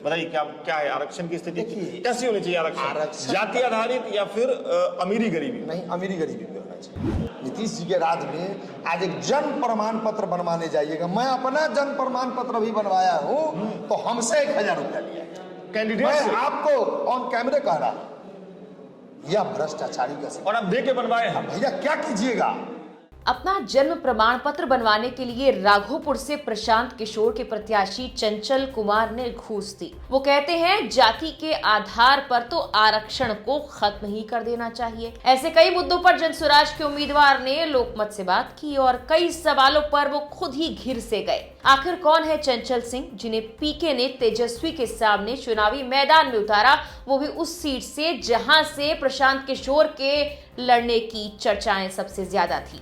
बताइए क्या क्या है आरक्षण की स्थिति, देखिए, कैसी होनी चाहिए आरक्षण जाति आधारित या फिर अमीरी गरीबी? नहीं, अमीरी गरीबी भी होना चाहिए। नीतीश जी के राज में आज एक जन्म प्रमाण पत्र बनवाने जाइएगा, मैं अपना जन्म प्रमाण पत्र भी बनवाया हूँ तो हमसे 1000 रुपया लिया कैंडिडेट मैं से? आपको ऑन कैमरे कह रहा हूं, यह भ्रष्टाचारी का और आप दे के बनवाए हैं? भैया क्या कीजिएगा। अपना जन्म प्रमाण पत्र बनवाने के लिए राघोपुर से प्रशांत किशोर के प्रत्याशी चंचल कुमार ने घूस दी। वो कहते हैं जाति के आधार पर तो आरक्षण को खत्म ही कर देना चाहिए। ऐसे कई मुद्दों पर जनसुराज के उम्मीदवार ने लोकमत से बात की और कई सवालों पर वो खुद ही घिर से गए। आखिर कौन है चंचल सिंह, जिन्हें पीके ने तेजस्वी के सामने चुनावी मैदान में उतारा, वो भी उस सीट से जहां से प्रशांत किशोर के लड़ने की चर्चाएं सबसे ज्यादा थी।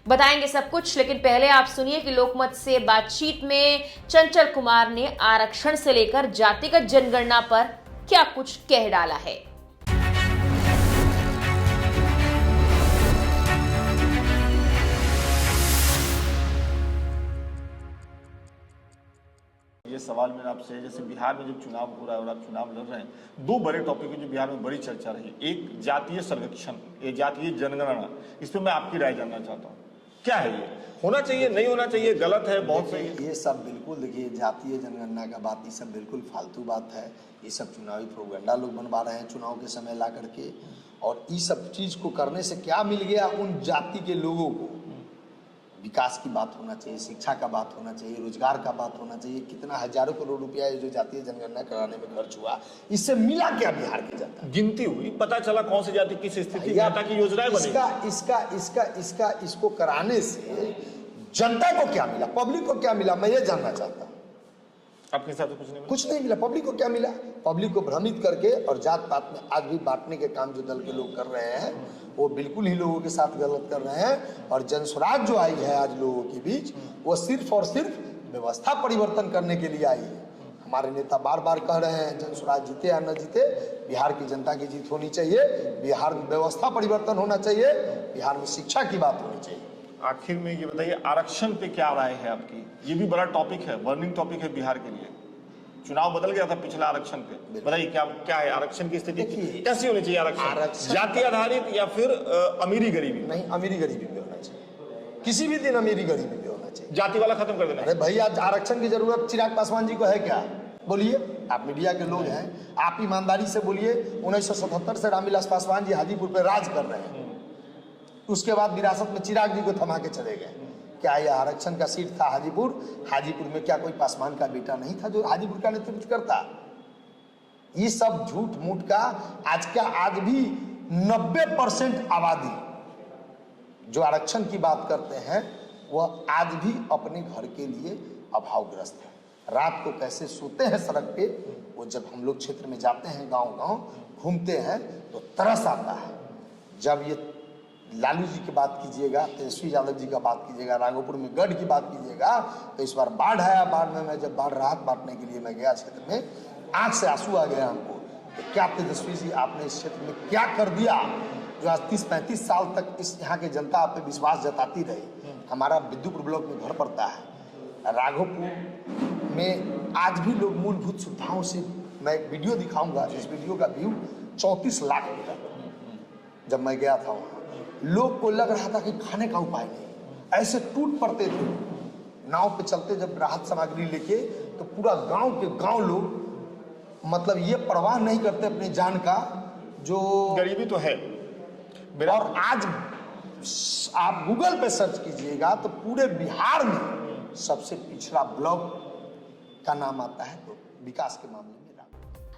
बताएंगे सब कुछ, लेकिन पहले आप सुनिए कि लोकमत से बातचीत में चंचल कुमार ने आरक्षण से लेकर जातिगत जनगणना पर क्या कुछ कह डाला है। ये सवाल मेरा आपसे है, जैसे बिहार में जब चुनाव हो रहा है और आप चुनाव लड़ रहे हैं, दो बड़े टॉपिक है जो बिहार में बड़ी चर्चा रही। एक जातीय सर्वेक्षण, ये जातीय जनगणना, इस पर मैं आपकी राय जानना चाहता हूँ। क्या है ये, होना चाहिए, नहीं होना चाहिए, गलत है, बहुत सही है? ये सब बिल्कुल, देखिए जातीय जनगणना का बात, ये सब बिल्कुल फालतू बात है। ये सब चुनावी प्रोपेगेंडा लोग बनवा रहे हैं चुनाव के समय ला करके, और ये सब चीज को करने से क्या मिल गया उन जाति के लोगों को। विकास की बात होना चाहिए, शिक्षा का बात होना चाहिए, रोजगार का बात होना चाहिए। कितना हजारों करोड़ रुपया जो जातीय जनगणना कराने में खर्च हुआ, इससे मिला क्या बिहार की जनता? गिनती हुई, पता चला कौन सी जाति किस स्थिति में, ताकि योजनाएं बने। इसको कराने से जनता को क्या मिला, पब्लिक को क्या मिला, मैं ये जानना चाहता हूँ। आपके साथ तो कुछ नहीं मिला? कुछ नहीं मिला। पब्लिक को क्या मिला? पब्लिक को भ्रमित करके और जात पात में आज भी बांटने के काम जो दल के लोग कर रहे हैं, वो बिल्कुल ही लोगों के साथ गलत कर रहे हैं। और जनसुराज जो आई है आज लोगों के बीच, वो सिर्फ और सिर्फ व्यवस्था परिवर्तन करने के लिए आई है। हमारे नेता बार बार कह रहे हैं जनसुराज जीते या न जीते, बिहार की जनता की जीत होनी चाहिए, बिहार में व्यवस्था परिवर्तन होना चाहिए, बिहार में शिक्षा की बात होनी चाहिए। आखिर में ये बताइए, आरक्षण पे क्या राय है आपकी? ये भी बड़ा टॉपिक है, बर्निंग टॉपिक है बिहार के लिए। चुनाव बदल गया था पिछला आरक्षण पे, बताइए क्या क्या है आरक्षण की स्थिति, कैसी होनी चाहिए आरक्षण जाति आधारित या फिर अमीरी गरीबी? नहीं, अमीरी गरीबी भी होना चाहिए, किसी भी दिन अमीरी गरीबी भी होना चाहिए। जाति वाला खत्म कर देना। अरे भैया, आरक्षण की जरूरत चिराग पासवान जी को है क्या? बोलिए, आप मीडिया के लोग हैं, आप ईमानदारी से बोलिए। 1977 से रामविलास पासवान जी हाजीपुर पे राज कर रहे हैं, उसके बाद विरासत में चिराग जी को थमा के चले गए। क्या यह आरक्षण का सीट था हाजीपुर? हाजीपुर में क्या कोई पासवान का बेटा नहीं था जो हाजीपुर का नेतृत्व करता? ये सब झूठ मूठ का आज भी 90% आबादी जो आरक्षण की बात करते हैं, वह आज भी अपने घर के लिए अभावग्रस्त है। रात को कैसे सोते हैं सड़क पे, वो जब हम लोग क्षेत्र में जाते हैं, गांव-गांव घूमते हैं, तो तरस आता है। जब ये लालू जी की बात कीजिएगा, तेजस्वी यादव जी का बात कीजिएगा, राघोपुर में गढ़ की बात कीजिएगा, तो इस बार बाढ़ आया। बाढ़ में मैं जब बाढ़ राहत बांटने के लिए मैं गया क्षेत्र में, आंख से आंसू आ गया हमको। तो क्या तेजस्वी जी आपने इस क्षेत्र में क्या कर दिया जो आज 30-35 साल तक इस यहाँ की जनता आप पे विश्वास जताती रही? हमारा विद्युपुर ब्लॉक में घर पड़ता है, राघोपुर में आज भी लोग मूलभूत सुविधाओं से, मैं एक वीडियो दिखाऊंगा, इस वीडियो का व्यू 34 लाख मीटर। जब मैं गया था वहाँ, लोग को लग रहा था कि खाने का उपाय नहीं, ऐसे टूट पड़ते थे। नाव पे चलते जब राहत सामग्री लेके, तो पूरा गांव के गांव लोग, मतलब ये परवाह नहीं करते अपनी जान का, जो गरीबी तो है। और आज आप गूगल पे सर्च कीजिएगा तो पूरे बिहार में सबसे पिछड़ा ब्लॉक का नाम आता है, तो विकास के मामले में।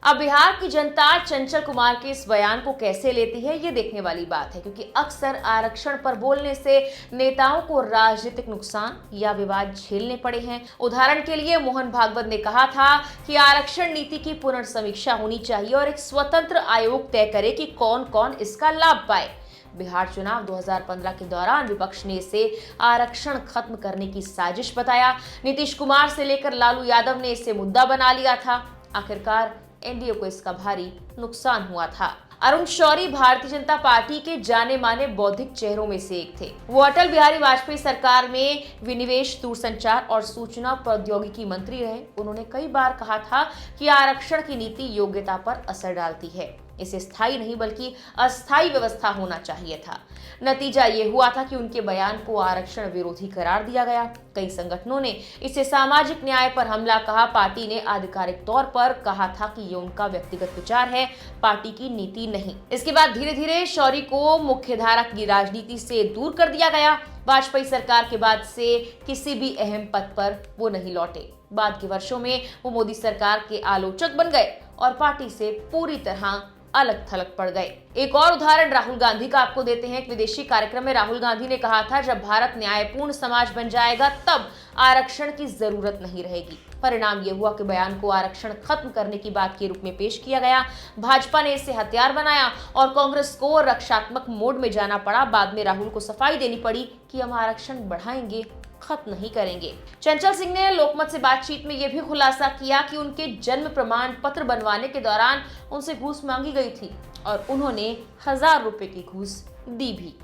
अब बिहार की जनता चंचल कुमार के इस बयान को कैसे लेती है, ये देखने वाली बात है, क्योंकि अक्सर आरक्षण पर बोलने से नेताओं को राजनीतिक नुकसान या विवाद झेलने पड़े हैं। उदाहरण के लिए मोहन भागवत ने कहा था कि आरक्षण नीति की पुनर्समीक्षा होनी चाहिए और एक स्वतंत्र आयोग तय करे कि कौन कौन इसका लाभ पाए। बिहार चुनाव 2015 के दौरान विपक्ष ने इसे आरक्षण खत्म करने की साजिश बताया। नीतीश कुमार से लेकर लालू यादव ने इसे मुद्दा बना लिया था। आखिरकार एनडीए को इसका भारी नुकसान हुआ था। अरुण शौरी भारतीय जनता पार्टी के जाने माने बौद्धिक चेहरों में से एक थे। वो अटल बिहारी वाजपेयी सरकार में विनिवेश, दूरसंचार और सूचना प्रौद्योगिकी मंत्री रहे। उन्होंने कई बार कहा था कि आरक्षण की नीति योग्यता पर असर डालती है, इसे स्थायी नहीं बल्कि अस्थायी व्यवस्था होना चाहिए था। नतीजा ये हुआ था कि उनके बयान को आरक्षण विरोधी करार दिया गया। कई संगठनों ने इसे सामाजिक न्याय पर हमला कहा। पार्टी ने आधिकारिक तौर पर कहा था कि ये उनका व्यक्तिगत विचार है, पार्टी की नीति नहीं। इसके बाद धीरे धीरे शौरी को मुख्यधारा की राजनीति से दूर कर दिया गया। वाजपेयी सरकार के बाद से किसी भी अहम पद पर वो नहीं लौटे। बाद के वर्षों में वो मोदी सरकार के आलोचक बन गए और पार्टी से पूरी तरह अलग थलग पड़ गए। एक और उदाहरण राहुल गांधी का आपको देते हैं। एक विदेशी कार्यक्रम में राहुल गांधी ने कहा था, जब भारत न्यायपूर्ण समाज बन जाएगा तब आरक्षण की जरूरत नहीं रहेगी। परिणाम यह हुआ कि बयान को आरक्षण खत्म करने की बात के रूप में पेश किया गया। भाजपा ने इसे हथियार बनाया और कांग्रेस को रक्षात्मक मोड में जाना पड़ा। बाद में राहुल को सफाई देनी पड़ी कि हम आरक्षण बढ़ाएंगे, खत्म नहीं करेंगे। चंचल सिंह ने लोकमत से बातचीत में यह भी खुलासा किया कि उनके जन्म प्रमाण पत्र बनवाने के दौरान उनसे घूस मांगी गई थी और उन्होंने 1000 रुपए की घूस दी भी।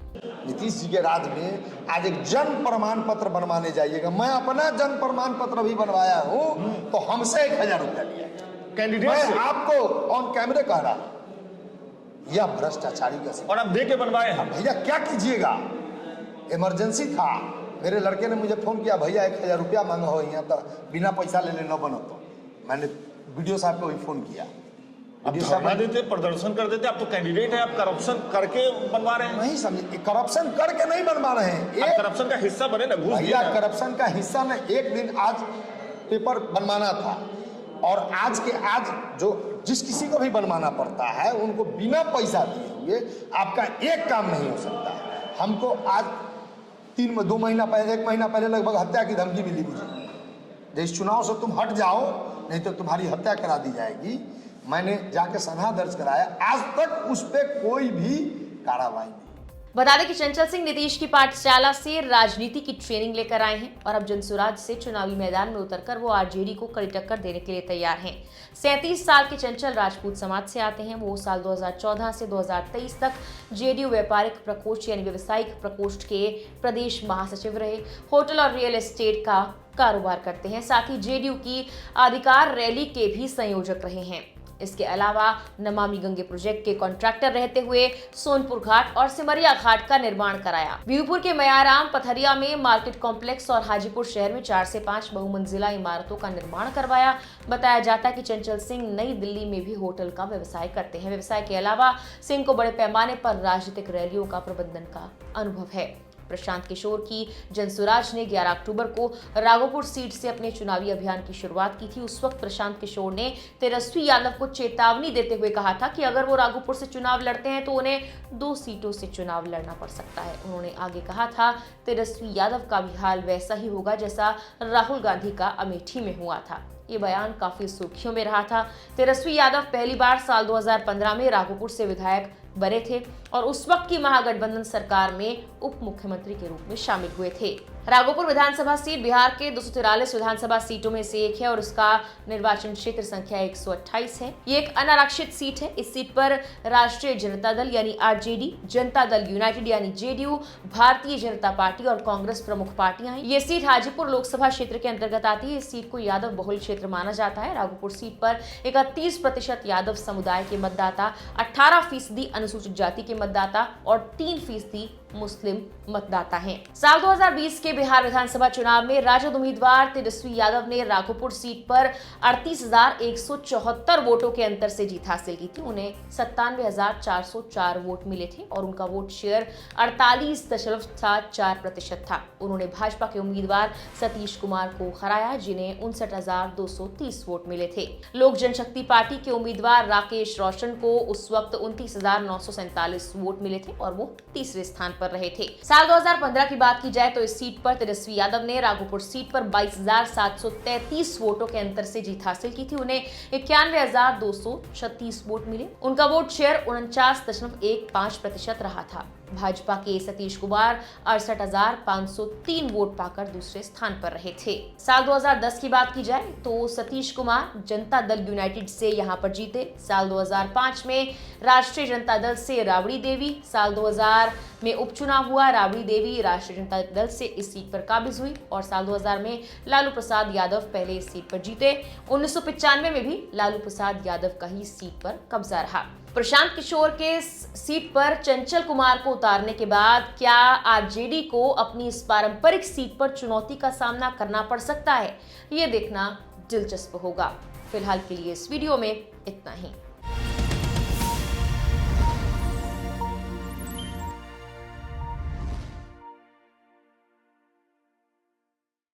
नीतीश जी के राज में आज एक जन्म प्रमाण पत्र बनवाने जाइएगा, मैं अपना जन्म प्रमाण पत्र भी बनवाया हूँ, तो हमसे 1000 रुपया लिया। कैंडिडेट मैं से। आपको ऑन कैमरे कह रहा हूं, यह भ्रष्टाचारी का और आप दे के बनवाए हम। भैया क्या कीजिएगा, इमरजेंसी था, मेरे लड़के ने मुझे फोन किया, भैया 1000 रुपया मांगा हो, यहाँ तो बिना पैसा ले लेना बनो। तो मैंने वीडियो साहब को भी फोन किया। आप धरना देते, प्रदर्शन कर देते, आप तो कैंडिडेट है, आप करप्शन करके बनवा रहे हैं। नहीं समझे, करप्शन करके नहीं बनवा रहे हैं। आप करप्शन का हिस्सा बने ना, घूस भैया दिया। करप्शन का हिस्सा ने एक दिन आज पेपर बनवाना था और आज के आज जो जिस किसी को भी बनवाना पड़ता है उनको बिना पैसा दिए हुए आपका एक काम नहीं हो सकता है। हमको आज 2 महीना पहले, 1 महीना पहले लगभग हत्या की धमकी मिली मुझे, इस चुनाव से तुम हट जाओ नहीं तो तुम्हारी हत्या करा दी जाएगी। मैंने जाके सनहा दर्ज कराया, आज तक उस पर कोई भी कार्रवाई नहीं। बता दें कि चंचल सिंह नीतीश की पाठशाला से राजनीति की ट्रेनिंग लेकर आए हैं और अब जनसुराज से चुनावी मैदान में उतरकर वो आरजेडी को कड़ी टक्कर देने के लिए तैयार हैं। 37 साल के चंचल राजपूत समाज से आते हैं। वो साल 2014 से 2023 तक जेडीयू व्यापारिक प्रकोष्ठ यानी व्यवसायिक प्रकोष्ठ के प्रदेश महासचिव रहे। होटल और रियल एस्टेट का कारोबार करते हैं, साथ ही जेडीयू की अधिकार रैली के भी संयोजक रहे हैं। इसके अलावा नमामि गंगे प्रोजेक्ट के कॉन्ट्रैक्टर रहते हुए सोनपुर घाट और सिमरिया घाट का निर्माण कराया। बीहपुर के मयाराम पथरिया में मार्केट कॉम्प्लेक्स और हाजीपुर शहर में 4 से 5 बहुमंजिला इमारतों का निर्माण करवाया। बताया जाता है कि चंचल सिंह नई दिल्ली में भी होटल का व्यवसाय करते हैं। व्यवसाय के अलावा सिंह को बड़े पैमाने पर राजनीतिक रैलियों का प्रबंधन का अनुभव है। प्रशांत किशोर की जनसुराज ने 11 अक्टूबर को राघोपुर सीट से अपने चुनावी अभियान की शुरुआत की थी। उस वक्त प्रशांत किशोर ने तेजस्वी यादव को चेतावनी देते हुए कहा था कि अगर वो राघोपुर से चुनाव लड़ते हैं तो उन्हें 2 सीटों से चुनाव लड़ना पड़ सकता है। उन्होंने आगे कहा था, तेजस्वी यादव का भी हाल वैसा ही होगा जैसा राहुल गांधी का अमेठी में हुआ था। ये बयान काफी सुर्खियों में रहा था। तेजस्वी यादव पहली बार साल 2015 में राघोपुर से विधायक बने थे और उस वक्त की महागठबंधन सरकार में उप मुख्यमंत्री के रूप में शामिल हुए थे। राघोपुर विधानसभा सीट बिहार के 243 विधानसभा सीटों में से एक है और उसका निर्वाचन क्षेत्र संख्या 128 है। ये एक अनारक्षित सीट है। इस सीट पर राष्ट्रीय जनता दल यानी आरजेडी, जनता दल यूनाइटेड यानी जेडीयू, भारतीय जनता पार्टी और कांग्रेस प्रमुख पार्टियां हैं। ये सीट हाजीपुर लोकसभा क्षेत्र के अंतर्गत आती है। इस सीट को यादव बहुल क्षेत्र माना जाता है। राघोपुर सीट पर 31% यादव समुदाय के मतदाता, 18% अनुसूचित जाति के मतदाता और 3% मुस्लिम मतदाता हैं। साल 2020 के बिहार विधानसभा चुनाव में राजद उम्मीदवार तेजस्वी यादव ने राघोपुर सीट पर 38,174 वोटों के अंतर से जीत हासिल की थी। उन्हें 97,404 वोट मिले थे और उनका वोट शेयर 48.4% था। उन्होंने भाजपा के उम्मीदवार सतीश कुमार को हराया, जिन्हें 59,230 वोट मिले थे। लोक जनशक्ति पार्टी के उम्मीदवार राकेश रोशन को उस वक्त 29,947 वोट मिले थे और वो तीसरे स्थान पर रहे थे। साल 2015 की बात की जाए तो इस सीट पर तेजस्वी यादव ने राघोपुर सीट पर 22,733 वोटों के अंतर से जीत हासिल की थी। उन्हें 91,236 वोट मिले। उनका वोट शेयर 49.15% रहा था। भाजपा के सतीश कुमार 68,503 वोट पाकर दूसरे स्थान पर रहे थे। साल 2010 की बात की जाए तो सतीश कुमार जनता दल यूनाइटेड से यहां पर जीते। साल 2005 में राष्ट्रीय जनता दल से राबड़ी देवी, साल 2000 में उपचुनाव हुआ, राबड़ी देवी राष्ट्रीय जनता दल से इस सीट पर काबिज हुई और साल 2000 में लालू प्रसाद यादव पहले इस सीट पर जीते। 1995 में भी लालू प्रसाद यादव का ही सीट पर कब्जा रहा। प्रशांत किशोर के सीट पर चंचल कुमार को उतारने के बाद क्या आरजेडी को अपनी इस पारंपरिक सीट पर चुनौती का सामना करना पड़ सकता है, ये देखना दिलचस्प होगा। फिलहाल के लिए इस वीडियो में इतना ही।